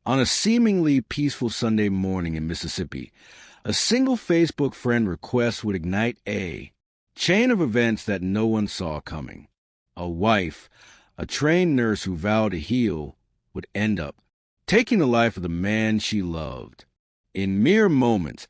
On a seemingly peaceful Sunday morning in Mississippi, a single Facebook friend request would ignite a chain of events that no one saw coming. A wife, a trained nurse who vowed to heal, would end up taking the life of the man she loved. In mere moments,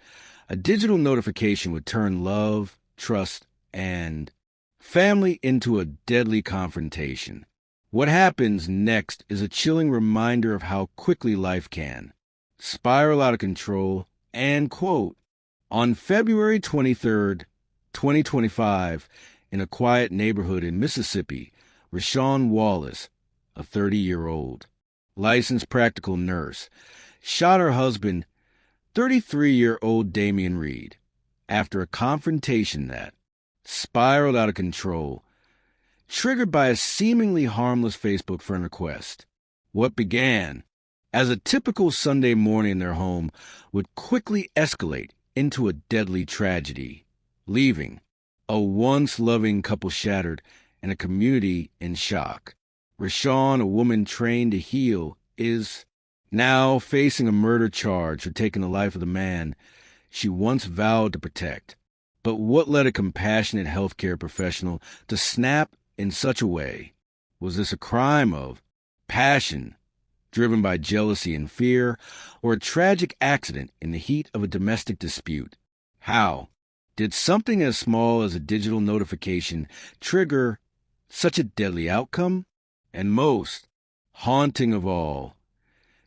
a digital notification would turn love, trust, and family into a deadly confrontation. What happens next is a chilling reminder of how quickly life can spiral out of control. And, quote, on February 23rd, 2025, in a quiet neighborhood in Mississippi, Rashawn Wallace, a 30-year-old licensed practical nurse, shot her husband, 33-year-old Damian Reed, after a confrontation that spiraled out of control, triggered by a seemingly harmless Facebook friend request. What began as a typical Sunday morning in their home would quickly escalate into a deadly tragedy, leaving a once loving couple shattered and a community in shock. Rashawn, a woman trained to heal, is now facing a murder charge for taking the life of the man she once vowed to protect. But what led a compassionate healthcare professional to snap in such a way? Was this a crime of passion, driven by jealousy and fear, or a tragic accident in the heat of a domestic dispute? How did something as small as a digital notification trigger such a deadly outcome? And most haunting of all,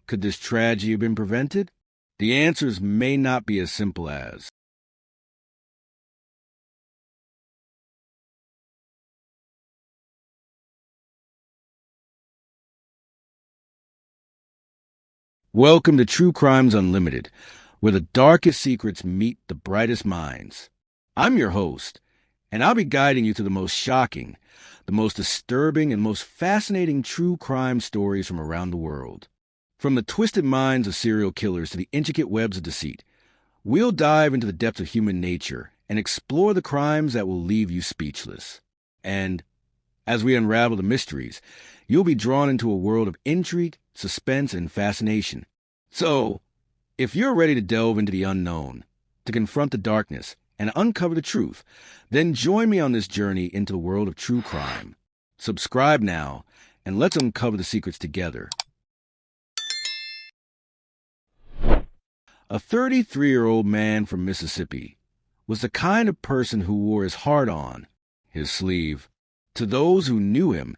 could this tragedy have been prevented? The answers may not be as simple as welcome to True Crimes Unlimited, where the darkest secrets meet the brightest minds. I'm your host, and I'll be guiding you through the most shocking, the most disturbing, and most fascinating true crime stories from around the world. From the twisted minds of serial killers to the intricate webs of deceit, we'll dive into the depths of human nature and explore the crimes that will leave you speechless. And as we unravel the mysteries, you'll be drawn into a world of intrigue, suspense, and fascination. So, if you're ready to delve into the unknown, to confront the darkness, and uncover the truth, then join me on this journey into the world of true crime. Subscribe now, and let's uncover the secrets together. A 33-year-old man from Mississippi was the kind of person who wore his heart on his sleeve. To those who knew him,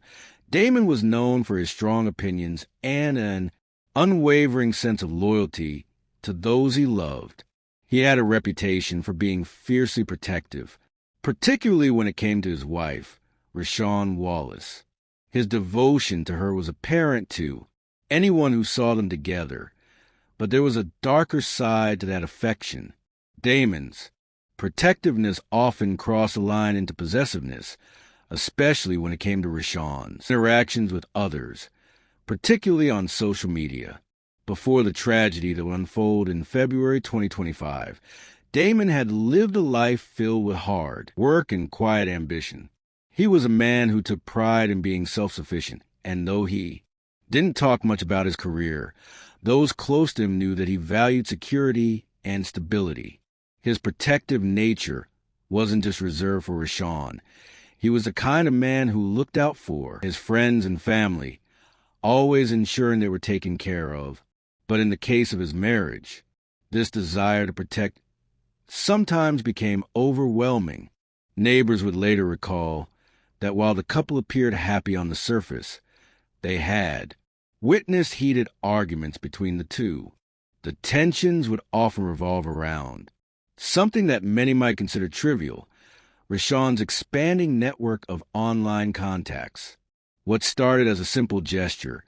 Damon was known for his strong opinions and an unwavering sense of loyalty to those he loved. He had a reputation for being fiercely protective, particularly when it came to his wife, Rashawn Wallace. His devotion to her was apparent to anyone who saw them together, but there was a darker side to that affection. Damon's protectiveness often crossed the line into possessiveness, especially when it came to Rashawn's interactions with others, particularly on social media. Before the tragedy that would unfold in February 2025, Damon had lived a life filled with hard work and quiet ambition. He was a man who took pride in being self-sufficient, and though he didn't talk much about his career, those close to him knew that he valued security and stability. His protective nature wasn't just reserved for Rashawn. He was the kind of man who looked out for his friends and family, always ensuring they were taken care of. But in the case of his marriage, this desire to protect sometimes became overwhelming. Neighbors would later recall that while the couple appeared happy on the surface, they had witnessed heated arguments between the two. The tensions would often revolve around something that many might consider trivial: Rashawn's expanding network of online contacts. What started as a simple gesture,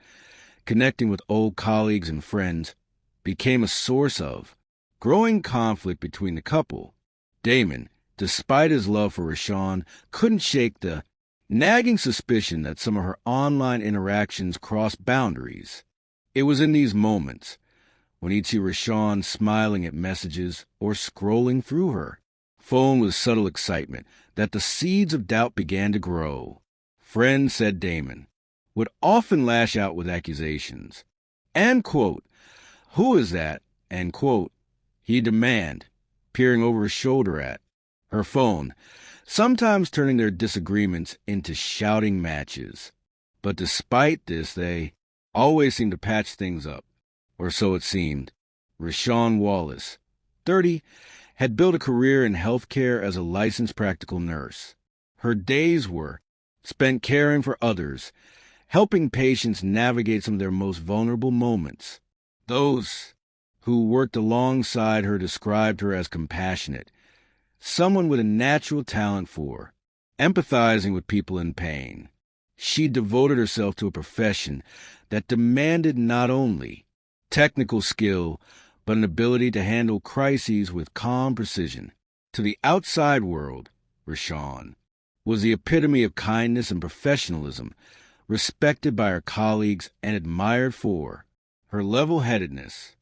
connecting with old colleagues and friends, became a source of growing conflict between the couple. Damon, despite his love for Rashawn, couldn't shake the nagging suspicion that some of her online interactions crossed boundaries. It was in these moments, when he'd see Rashawn smiling at messages or scrolling through her phone with subtle excitement, that the seeds of doubt began to grow. Friends, said Damon, would often lash out with accusations. And, quote, "Who is that?" and, quote, he'd demand, peering over his shoulder at her phone, sometimes turning their disagreements into shouting matches. But despite this, they always seemed to patch things up, or so it seemed. Rashawn Wallace, 30, had built a career in healthcare as a licensed practical nurse. Her days were spent caring for others, helping patients navigate some of their most vulnerable moments. Those who worked alongside her described her as compassionate, someone with a natural talent for empathizing with people in pain. She devoted herself to a profession that demanded not only technical skill, but an ability to handle crises with calm precision. To the outside world, Rashawn was the epitome of kindness and professionalism, respected by her colleagues and admired for her level-headedness.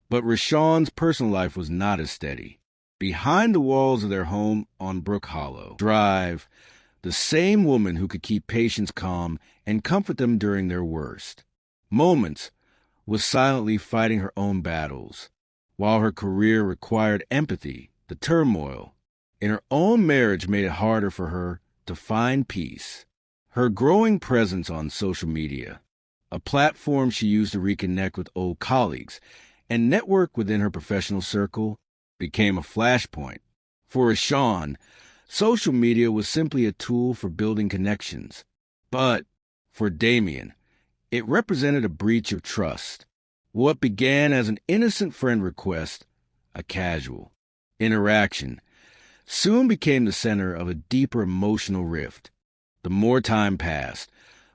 But Rashawn's personal life was not as steady. Behind the walls of their home on Brook Hollow Drive, the same woman who could keep patients calm and comfort them during their worst moments was silently fighting her own battles. While her career required empathy, the turmoil in her own marriage made it harder for her to find peace. Her growing presence on social media, a platform she used to reconnect with old colleagues and network within her professional circle, became a flashpoint. For Rashawn, social media was simply a tool for building connections. But for Damien, it represented a breach of trust. What began as an innocent friend request, a casual interaction, soon became the center of a deeper emotional rift. The more time passed,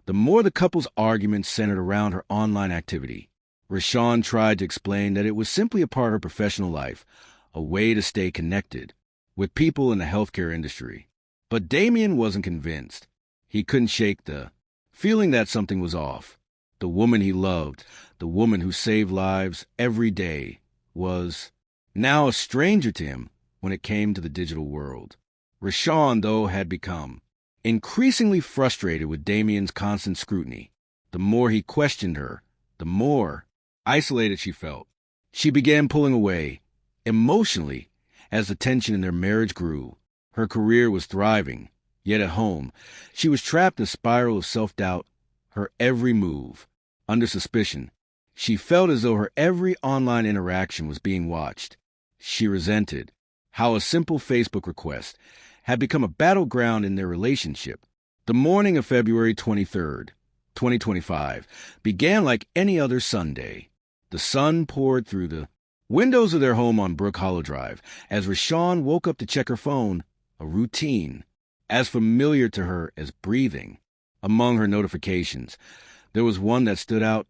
the more the couple's arguments centered around her online activity. Rashawn tried to explain that it was simply a part of her professional life, a way to stay connected with people in the healthcare industry. But Damien wasn't convinced. He couldn't shake the feeling that something was off. The woman he loved, the woman who saved lives every day, was now a stranger to him when it came to the digital world. Rashawn, though, had become increasingly frustrated with Damien's constant scrutiny. The more he questioned her, the more isolated she felt. She began pulling away, emotionally, as the tension in their marriage grew. Her career was thriving, yet at home, she was trapped in a spiral of self-doubt. Her every move, under suspicion, she felt as though her every online interaction was being watched. She resented how a simple Facebook request had become a battleground in their relationship. The morning of February 23rd, 2025, began like any other Sunday. The sun poured through the windows of their home on Brook Hollow Drive as Rashawn woke up to check her phone, a routine as familiar to her as breathing. Among her notifications, there was one that stood out,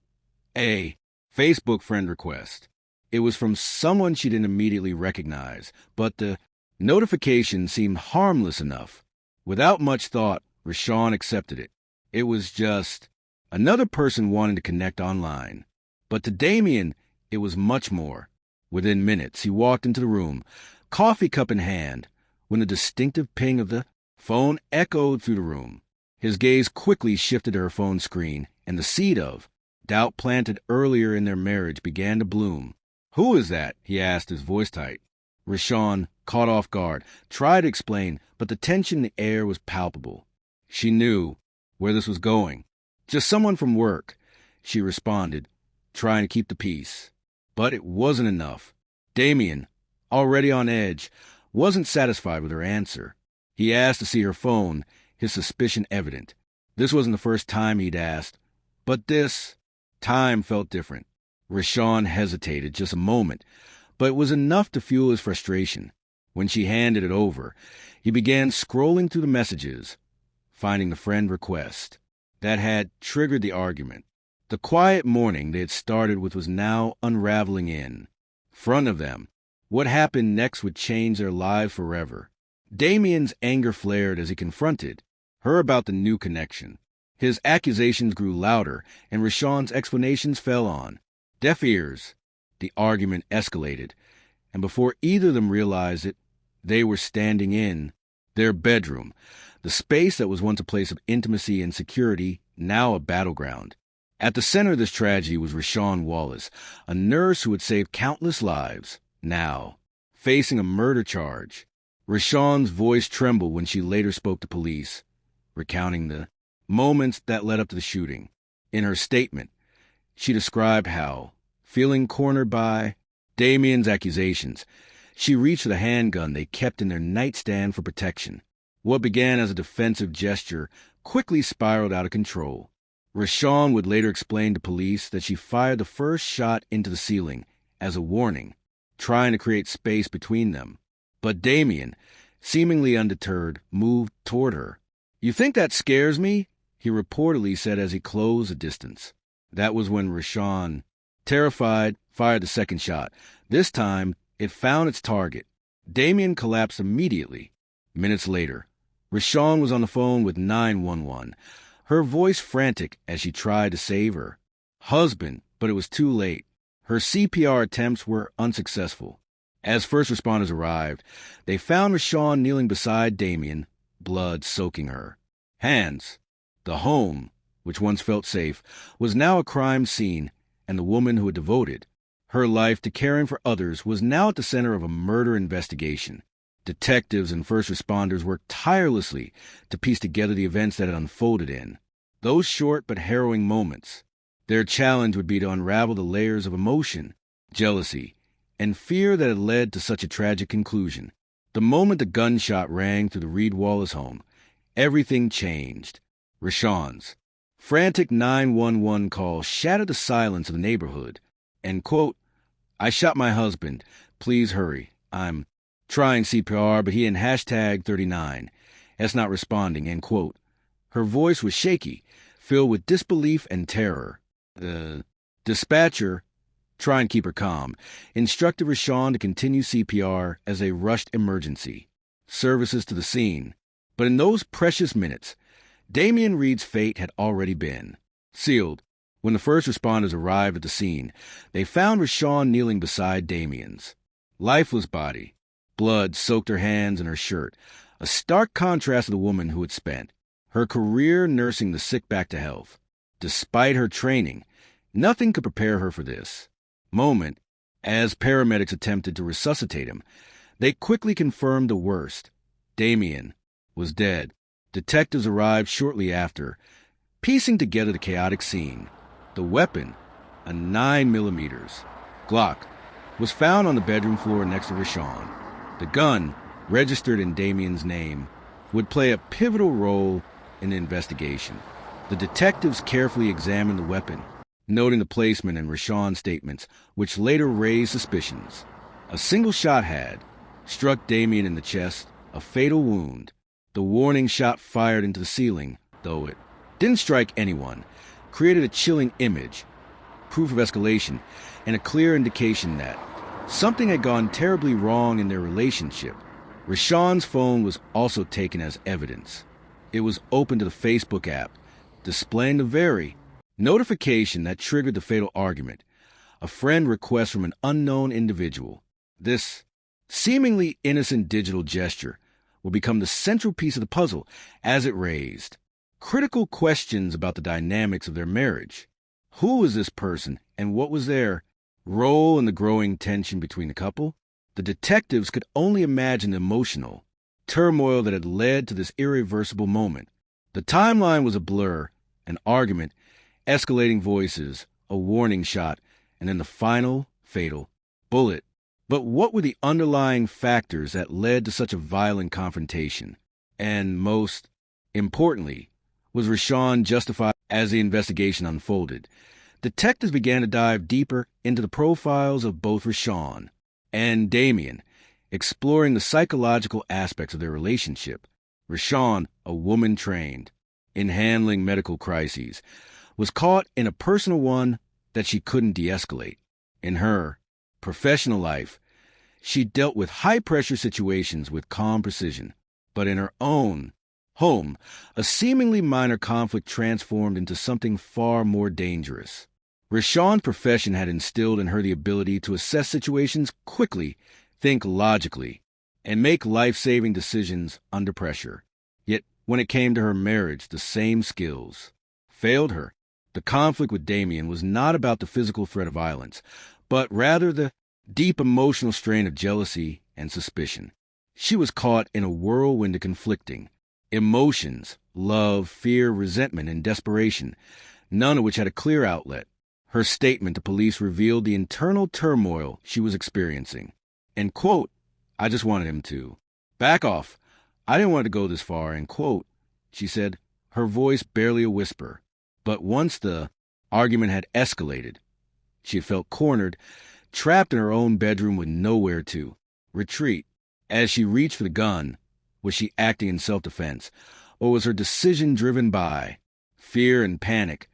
a Facebook friend request. It was from someone she didn't immediately recognize, but the notification seemed harmless enough. Without much thought, Rashawn accepted it. It was just another person wanting to connect online. But to Damien, it was much more. Within minutes, he walked into the room, coffee cup in hand, when the distinctive ping of the phone echoed through the room. His gaze quickly shifted to her phone screen, and the seed of doubt planted earlier in their marriage began to bloom. "Who is that?" he asked, his voice tight. Rashawn, caught off guard, tried to explain, but the tension in the air was palpable. She knew where this was going. "Just someone from work," she responded, trying to keep the peace. But it wasn't enough. Damien, already on edge, wasn't satisfied with her answer. He asked to see her phone, his suspicion evident. This wasn't the first time he'd asked, but this time felt different. Rashawn hesitated just a moment, but it was enough to fuel his frustration. When she handed it over, he began scrolling through the messages, finding the friend request that had triggered the argument. The quiet morning they had started with was now unraveling in front of them. What happened next would change their lives forever. Damien's anger flared as he confronted her about the new connection. His accusations grew louder, and Rashawn's explanations fell on deaf ears. The argument escalated, and before either of them realized it, they were standing in their bedroom, the space that was once a place of intimacy and security, now a battleground. At the center of this tragedy was Rashawn Wallace, a nurse who had saved countless lives, now facing a murder charge. Rashawn's voice trembled when she later spoke to police, recounting the moments that led up to the shooting. In her statement, she described how, feeling cornered by Damien's accusations, she reached for the handgun they kept in their nightstand for protection. What began as a defensive gesture quickly spiraled out of control. Rashawn would later explain to police that she fired the first shot into the ceiling as a warning, trying to create space between them. But Damien, seemingly undeterred, moved toward her. "You think that scares me?" he reportedly said as he closed the distance. That was when Rashawn, terrified, fired the second shot. This time, it found its target. Damien collapsed immediately. Minutes later, Rashawn was on the phone with 911, her voice frantic as she tried to save her husband, but it was too late. Her CPR attempts were unsuccessful. As first responders arrived, they found Rashawn kneeling beside Damien, blood soaking her hands. The home, which once felt safe, was now a crime scene, and the woman who had devoted her life to caring for others was now at the center of a murder investigation. Detectives and first responders worked tirelessly to piece together the events that had unfolded in those short but harrowing moments. Their challenge would be to unravel the layers of emotion, jealousy, and fear that had led to such a tragic conclusion. The moment the gunshot rang through the Reed Wallace home, everything changed. Rashawn's frantic 911 call shattered the silence of the neighborhood, and, quote, "I shot my husband. Please hurry. I'm trying CPR, but he in hashtag 39. That's not responding," end quote. Her voice was shaky, filled with disbelief and terror. The dispatcher, trying to keep her calm, instructed Rashawn to continue CPR as they rushed emergency services to the scene. But in those precious minutes, Damien Reed's fate had already been sealed. When the first responders arrived at the scene, they found Rashawn kneeling beside Damien's lifeless body. Blood soaked her hands and her shirt, a stark contrast to the woman who had spent her career nursing the sick back to health. Despite her training, nothing could prepare her for this moment. As paramedics attempted to resuscitate him, they quickly confirmed the worst. Damien was dead. Detectives arrived shortly after, piecing together the chaotic scene. The weapon, a 9mm Glock, was found on the bedroom floor next to Rashawn. The gun, registered in Damien's name, would play a pivotal role in the investigation. The detectives carefully examined the weapon, noting the placement in Rashawn's statements, which later raised suspicions. A single shot had struck Damien in the chest, a fatal wound. The warning shot fired into the ceiling, though it didn't strike anyone, created a chilling image, proof of escalation, and a clear indication that something had gone terribly wrong in their relationship. Rashawn's phone was also taken as evidence. It was open to the Facebook app, displaying the very notification that triggered the fatal argument, a friend request from an unknown individual. This seemingly innocent digital gesture will become the central piece of the puzzle as it raised critical questions about the dynamics of their marriage. Who was this person, and what was their role in the growing tension between the couple? The detectives could only imagine the emotional turmoil that had led to this irreversible moment. The timeline was a blur, an argument, escalating voices, a warning shot, and then the final, fatal bullet. But what were the underlying factors that led to such a violent confrontation? And most importantly, was Rashawn justified? As the investigation unfolded, detectives began to dive deeper into the profiles of both Rashawn and Damien, exploring the psychological aspects of their relationship. Rashawn, a woman trained in handling medical crises, was caught in a personal one that she couldn't de-escalate. In her professional life, she dealt with high-pressure situations with calm precision, but in her own home, a seemingly minor conflict transformed into something far more dangerous. Rashawn's profession had instilled in her the ability to assess situations quickly, think logically, and make life-saving decisions under pressure. Yet, when it came to her marriage, the same skills failed her. The conflict with Damien was not about the physical threat of violence, but rather the deep emotional strain of jealousy and suspicion. She was caught in a whirlwind of conflicting emotions, love, fear, resentment, and desperation, none of which had a clear outlet. Her statement to police revealed the internal turmoil she was experiencing. And, quote, "I just wanted him to back off. I didn't want to go this far," and, quote, she said, her voice barely a whisper. But once the argument had escalated, she had felt cornered, trapped in her own bedroom with nowhere to retreat. As she reached for the gun, was she acting in self-defense, or was her decision driven by fear and panic,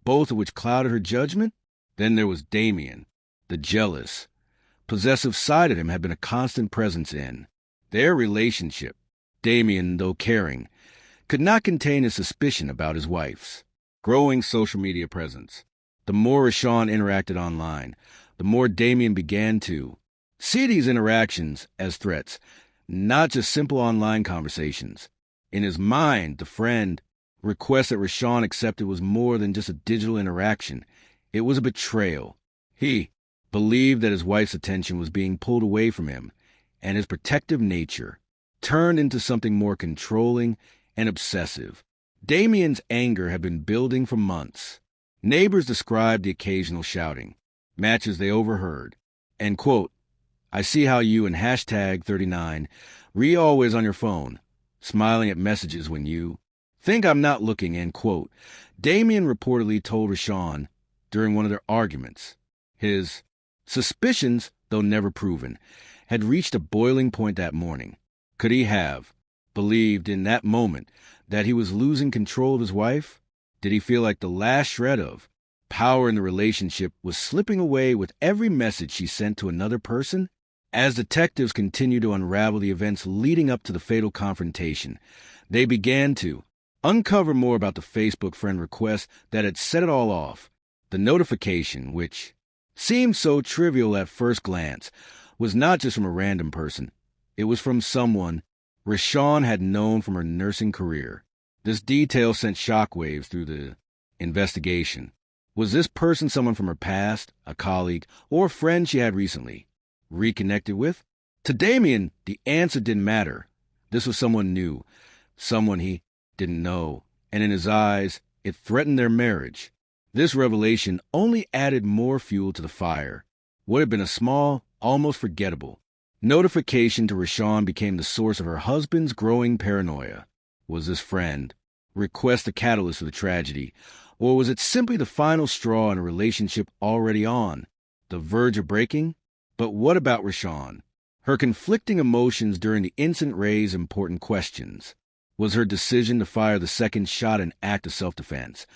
both of which clouded her judgment? Then there was Damien. The jealous, possessive side of him had been a constant presence in their relationship. Damien, though caring, could not contain his suspicion about his wife's growing social media presence. The more Rashawn interacted online, the more Damien began to see these interactions as threats, not just simple online conversations. In his mind, the friend request that Rashawn accepted was more than just a digital interaction. It was a betrayal. He believed that his wife's attention was being pulled away from him, and his protective nature turned into something more controlling and obsessive. Damien's anger had been building for months. Neighbors described the occasional shouting, matches they overheard, and, quote, "I see how you and hashtag 39 always on your phone, smiling at messages when you think I'm not looking," end quote. Damien reportedly told Rashawn during one of their arguments. His suspicions, though never proven, had reached a boiling point that morning. Could he have believed in that moment that he was losing control of his wife? Did he feel like the last shred of power in the relationship was slipping away with every message she sent to another person? As detectives continued to unravel the events leading up to the fatal confrontation, they began to uncover more about the Facebook friend request that had set it all off. The notification, which seemed so trivial at first glance, was not just from a random person. It was from someone Rashawn had known from her nursing career. This detail sent shockwaves through the investigation. Was this person someone from her past, a colleague, or a friend she had recently reconnected with? To Damien, the answer didn't matter. This was someone new, someone he didn't know, and in his eyes, it threatened their marriage. This revelation only added more fuel to the fire. What had been a small, almost forgettable notification to Rashawn became the source of her husband's growing paranoia. Was this friend request the catalyst for the tragedy, or was it simply the final straw in a relationship already on the verge of breaking? But what about Rashawn? Her conflicting emotions during the incident raised important questions. Was her decision to fire the second shot an act of self-defense,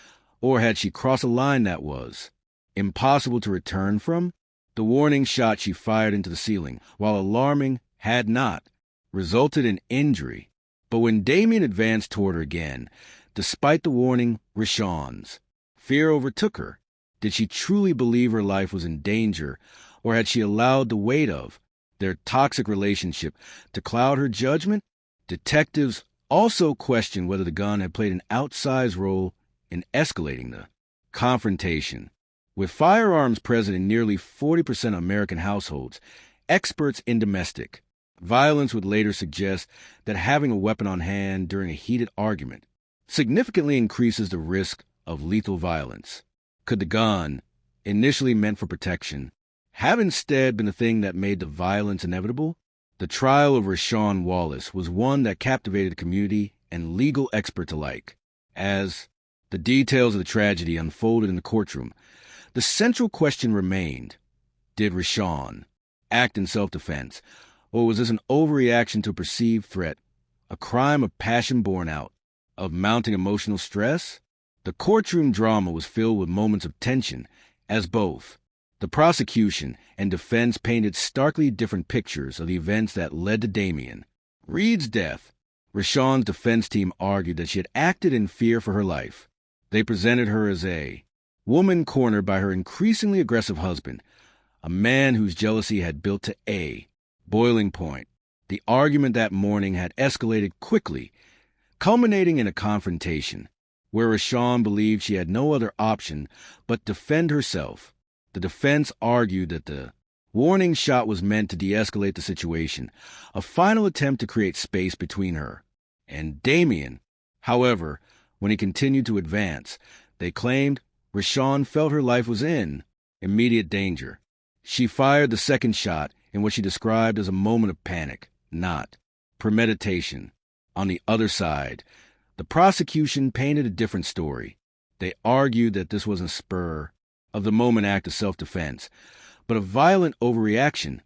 or had she crossed a line that was impossible to return from? The warning shot she fired into the ceiling, while alarming, had not resulted in injury. But when Damien advanced toward her again, despite the warning, Rashawn's fear overtook her. Did she truly believe her life was in danger, or had she allowed the weight of their toxic relationship to cloud her judgment? Detectives also questioned whether the gun had played an outsized role in escalating the confrontation. With firearms present in nearly 40% of American households, experts in domestic violence would later suggest that having a weapon on hand during a heated argument significantly increases the risk of lethal violence. Could the gun, initially meant for protection, have instead been the thing that made the violence inevitable? The trial of Rashawn Wallace was one that captivated the community and legal experts alike. As the details of the tragedy unfolded in the courtroom, the central question remained: did Rashawn act in self-defense, or was this an overreaction to a perceived threat, a crime of passion born out of mounting emotional stress? The courtroom drama was filled with moments of tension, as both the prosecution and defense painted starkly different pictures of the events that led to Damien Reed's death. Rashawn's defense team argued that she had acted in fear for her life. They presented her as a woman cornered by her increasingly aggressive husband, a man whose jealousy had built to a boiling point. The argument that morning had escalated quickly, culminating in a confrontation. where Rashawn believed she had no other option but defend herself. The defense argued that the warning shot was meant to de-escalate the situation, a final attempt to create space between her and Damien. However, when he continued to advance, they claimed Rashawn felt her life was in immediate danger. She fired the second shot in what she described as a moment of panic, not premeditation. On the other side, the prosecution painted a different story. They argued that this wasn't a spur-of-the-moment act of self-defense, but a violent overreaction,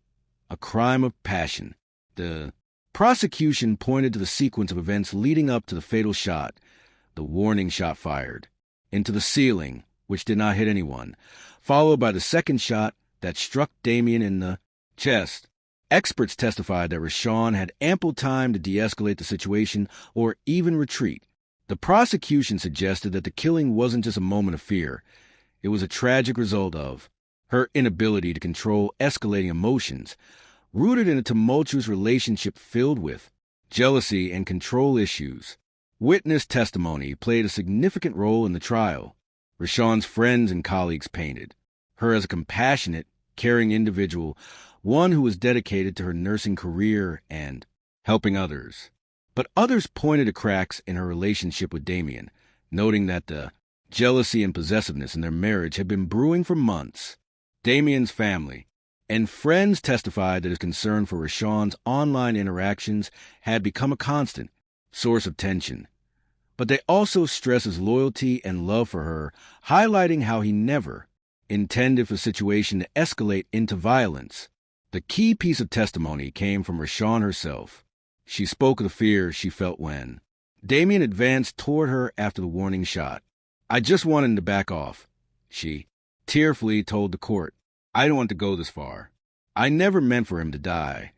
a crime of passion. The prosecution pointed to the sequence of events leading up to the fatal shot, the warning shot fired into the ceiling, which did not hit anyone, followed by the second shot that struck Damien in the chest. Experts testified that Rashawn had ample time to de-escalate the situation or even retreat. The prosecution suggested that the killing wasn't just a moment of fear. It was a tragic result of her inability to control escalating emotions, rooted in a tumultuous relationship filled with jealousy and control issues. Witness testimony played a significant role in the trial. Rashawn's friends and colleagues painted her as a compassionate, caring individual, one who was dedicated to her nursing career and helping others. But others pointed to cracks in her relationship with Damien, noting that the jealousy and possessiveness in their marriage had been brewing for months. Damien's family and friends testified that his concern for Rashawn's online interactions had become a constant source of tension. But they also stressed his loyalty and love for her, highlighting how he never intended for the situation to escalate into violence. The key piece of testimony came from Rashawn herself. She spoke of the fear she felt when Damien advanced toward her after the warning shot. "I just wanted him to back off," she tearfully told the court. "I don't want to go this far. I never meant for him to die."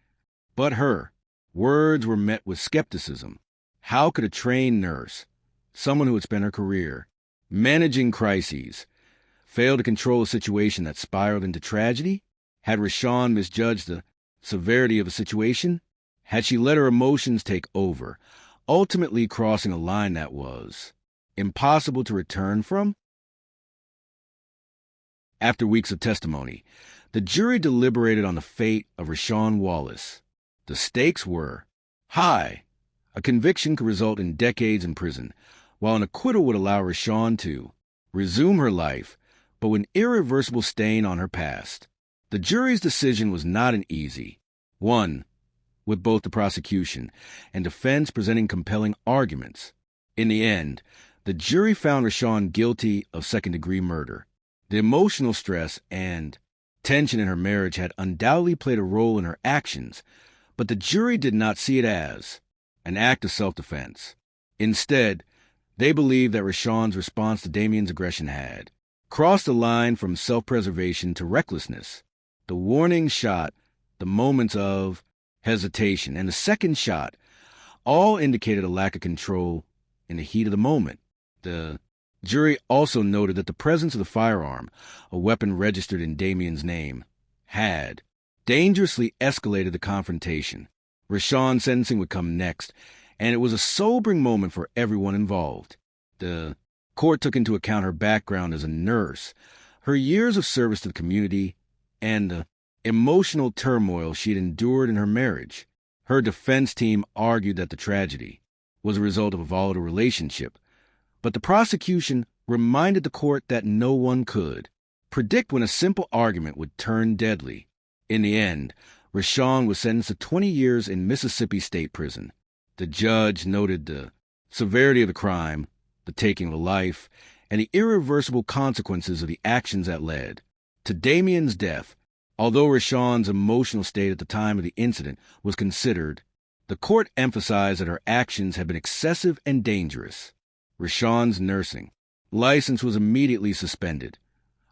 But her words were met with skepticism. How could a trained nurse, someone who had spent her career managing crises, fail to control a situation that spiraled into tragedy? Had Rashawn misjudged the severity of the situation? Had she let her emotions take over, ultimately crossing a line that was impossible to return from? After weeks of testimony, the jury deliberated on the fate of Rashawn Wallace. The stakes were high. A conviction could result in decades in prison, while an acquittal would allow Rashawn to resume her life, but with an irreversible stain on her past. The jury's decision was not an easy one, with both the prosecution and defense presenting compelling arguments. In the end, the jury found Rashawn guilty of second-degree murder. The emotional stress and tension in her marriage had undoubtedly played a role in her actions, but the jury did not see it as an act of self-defense. Instead, they believed that Rashawn's response to Damien's aggression had crossed the line from self-preservation to recklessness. The warning shot, the moments of hesitation, and the second shot all indicated a lack of control in the heat of the moment. The jury also noted that the presence of the firearm, a weapon registered in Damien's name, had dangerously escalated the confrontation. Rashawn's sentencing would come next, and it was a sobering moment for everyone involved. The court took into account her background as a nurse, her years of service to the community, and the emotional turmoil she had endured in her marriage. Her defense team argued that the tragedy was a result of a volatile relationship, but the prosecution reminded the court that no one could predict when a simple argument would turn deadly. In the end, Rashawn was sentenced to 20 years in Mississippi State Prison. The judge noted the severity of the crime, the taking of a life, and the irreversible consequences of the actions that led to Damien's death. Although Rashawn's emotional state at the time of the incident was considered, the court emphasized that her actions had been excessive and dangerous. Rashawn's nursing license was immediately suspended,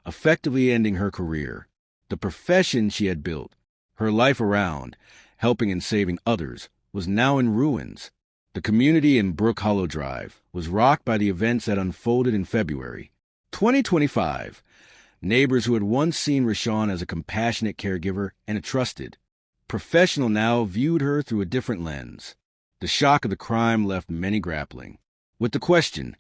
effectively ending her career. The profession she had built her life around, helping and saving others, was now in ruins. The community in Brook Hollow Drive was rocked by the events that unfolded in February 2025. Neighbors who had once seen Rashawn as a compassionate caregiver and a trusted professional now viewed her through a different lens. The shock of the crime left many grappling with the question,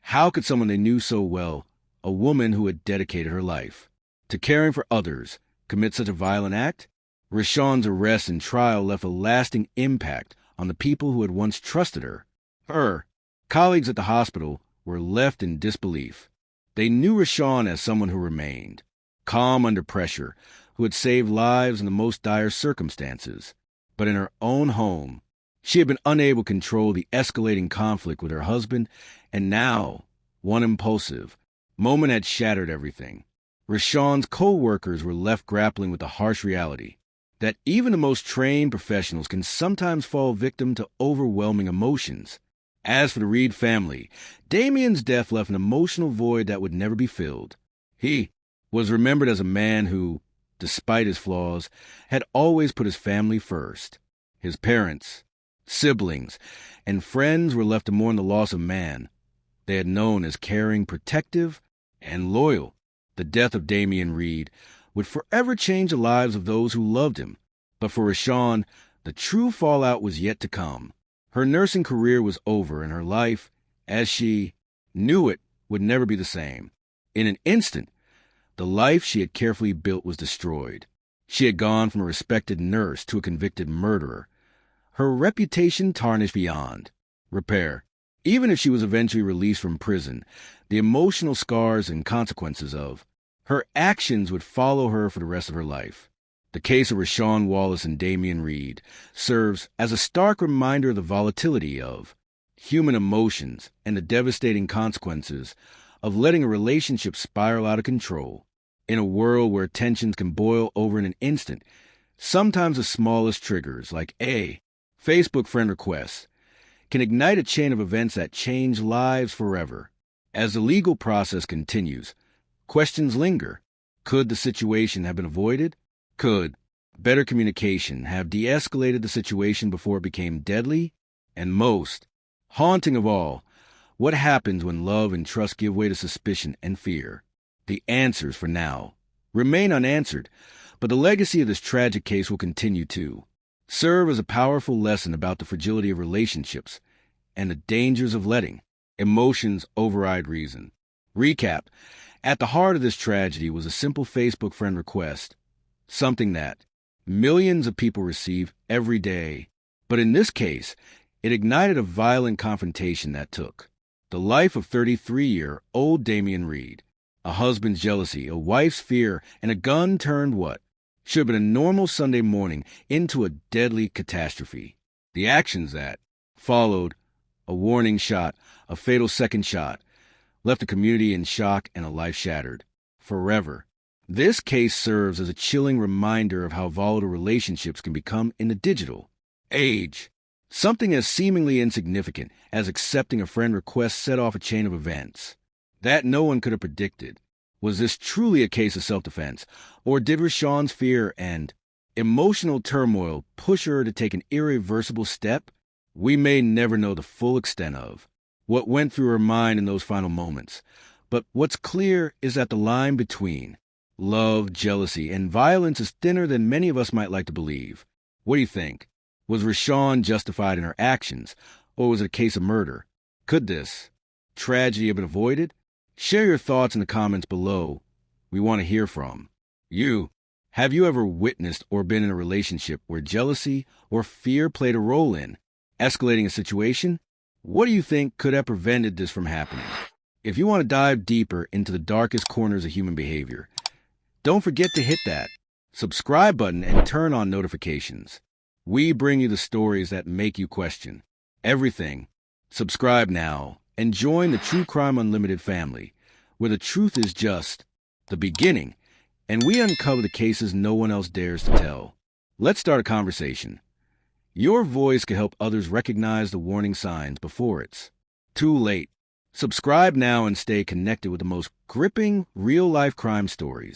How could someone they knew so well, a woman who had dedicated her life to caring for others, commit such a violent act? Rashawn's arrest and trial left a lasting impact on the people who had once trusted her. Her colleagues at the hospital were left in disbelief. They knew Rashawn as someone who remained calm under pressure, who had saved lives in the most dire circumstances. But in her own home, she had been unable to control the escalating conflict with her husband, and now, one impulsive moment had shattered everything. Rashawn's co-workers were left grappling with the harsh reality that even the most trained professionals can sometimes fall victim to overwhelming emotions. As for the Reed family, Damien's death left an emotional void that would never be filled. He was remembered as a man who, despite his flaws, had always put his family first. His parents, siblings, and friends were left to mourn the loss of man they had known as caring, protective, and loyal. The death of Damien Reed would forever change the lives of those who loved him. But for Rashawn, the true fallout was yet to come. Her nursing career was over, and her life, as she knew it, would never be the same. In an instant, the life she had carefully built was destroyed. She had gone from a respected nurse to a convicted murderer. Her reputation tarnished beyond repair. Even if she was eventually released from prison, the emotional scars and consequences of her actions would follow her for the rest of her life. The case of Rashawn Wallace and Damien Reed serves as a stark reminder of the volatility of human emotions and the devastating consequences of letting a relationship spiral out of control. In a world where tensions can boil over in an instant, sometimes the smallest triggers, like a Facebook friend request, can ignite a chain of events that change lives forever. As the legal process continues, questions linger. Could the situation have been avoided? Could better communication have de-escalated the situation before it became deadly? And most haunting of all, what happens when love and trust give way to suspicion and fear? The answers, for now, remain unanswered, but the legacy of this tragic case will continue to serve as a powerful lesson about the fragility of relationships and the dangers of letting emotions override reason. Recap: at the heart of this tragedy was a simple Facebook friend request, something that millions of people receive every day. But in this case, it ignited a violent confrontation that took the life of 33-year-old Damien Reed. A husband's jealousy, a wife's fear, and a gun turned what should have been a normal Sunday morning into a deadly catastrophe. The actions that followed, a warning shot, a fatal second shot, left a community in shock and a life shattered forever. This case serves as a chilling reminder of how volatile relationships can become in the digital age. Something as seemingly insignificant as accepting a friend request set off a chain of events that no one could have predicted. Was this truly a case of self-defense, or did Rashawn's fear and emotional turmoil push her to take an irreversible step? We may never know the full extent of what went through her mind in those final moments, but what's clear is that the line between love, jealousy, and violence is thinner than many of us might like to believe. What do you think? Was Rashawn justified in her actions, or was it a case of murder? Could this tragedy have been avoided? Share your thoughts in the comments below. We want to hear from you. Have you ever witnessed or been in a relationship where jealousy or fear played a role in escalating a situation? What do you think could have prevented this from happening? If you want to dive deeper into the darkest corners of human behavior, don't forget to hit that subscribe button and turn on notifications. We bring you the stories that make you question everything. Subscribe now and join the True Crime Unlimited family, where the truth is just the beginning, and we uncover the cases no one else dares to tell. Let's start a conversation. Your voice can help others recognize the warning signs before it's too late. Subscribe now and stay connected with the most gripping real-life crime stories.